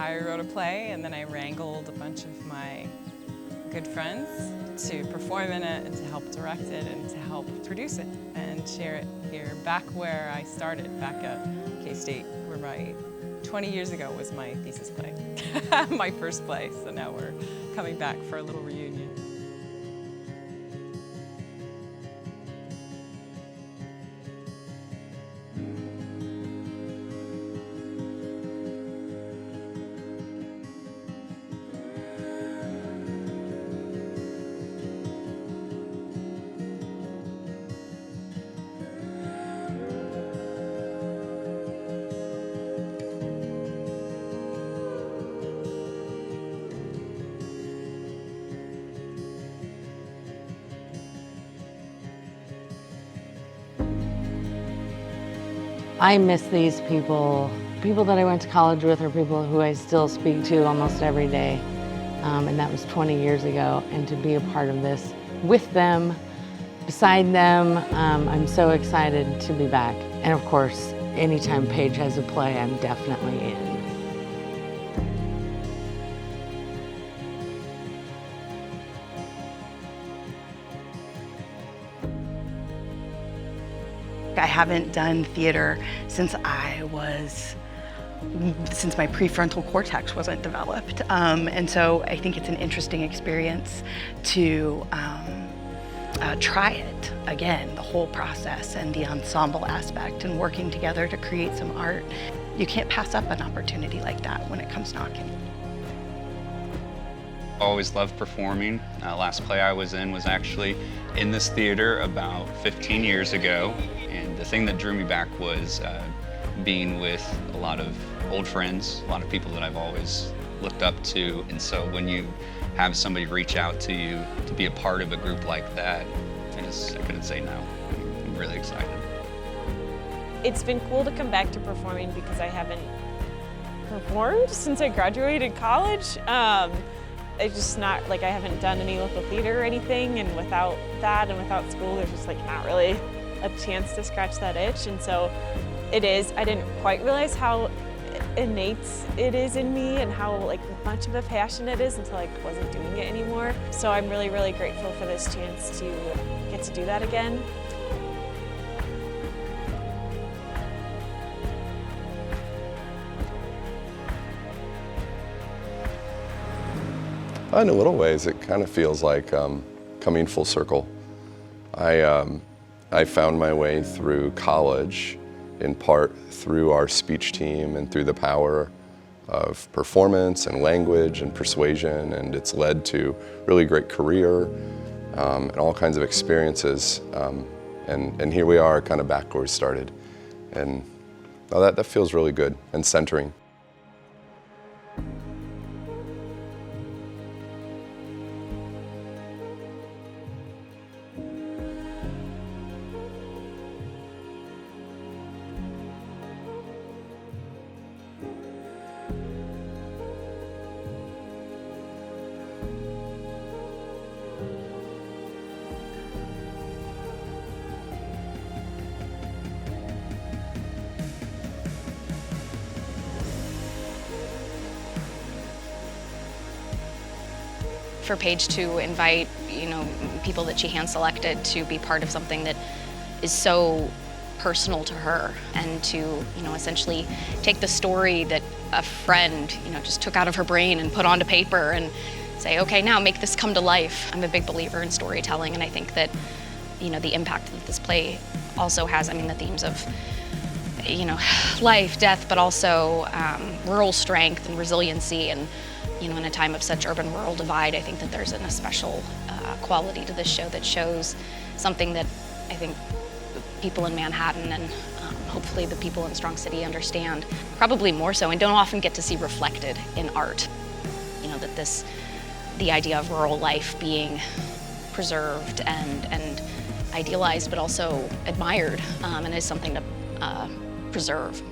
I wrote a play and then I wrangled a bunch of my good friends to perform in it and to help direct it and to help produce it and share it here back where I started, back at K-State, where my 20 years ago was my thesis play, my first play. So now we're coming back for a little reunion. I miss these people that I went to college with are people who I still speak to almost every day. And that was 20 years ago. And to be a part of this with them, beside them, I'm so excited to be back. And of course, anytime Paige has a play, I'm definitely in. I haven't done theater since my prefrontal cortex wasn't developed. And so I think it's an interesting experience to try it again, the whole process and the ensemble aspect and working together to create some art. You can't pass up an opportunity like that when it comes knocking. Always loved performing. Last play I was in was actually in this theater about 15 years ago. And the thing that drew me back was being with a lot of old friends, a lot of people that I've always looked up to. And so when you have somebody reach out to you to be a part of a group like that, I couldn't say no. I'm really excited. It's been cool to come back to performing because I haven't performed since I graduated college. It's just not like I haven't done any local theater or anything, and without that and without school, there's just like not really a chance to scratch that itch. And so it is, I didn't quite realize how innate it is in me and how like much of a passion it is until I wasn't doing it anymore. So I'm really, really grateful for this chance to get to do that again. In a little ways, it kind of feels like coming full circle. I found my way through college, in part through our speech team and through the power of performance and language and persuasion, and it's led to really great career and all kinds of experiences. And here we are, kind of back where we started. And that feels really good and centering. For Paige to invite, people that she hand-selected to be part of something that is so personal to her, and to, essentially take the story that a friend, just took out of her brain and put onto paper and say, okay, now make this come to life. I'm a big believer in storytelling, and I think that, the impact that this play also has, the themes of, life, death, but also rural strength and resiliency, and in a time of such urban-rural divide, I think that there's a special quality to this show that shows something that I think people in Manhattan and hopefully the people in Strong City understand, probably more so, and don't often get to see reflected in art. That the idea of rural life being preserved and idealized, but also admired, and is something to preserve.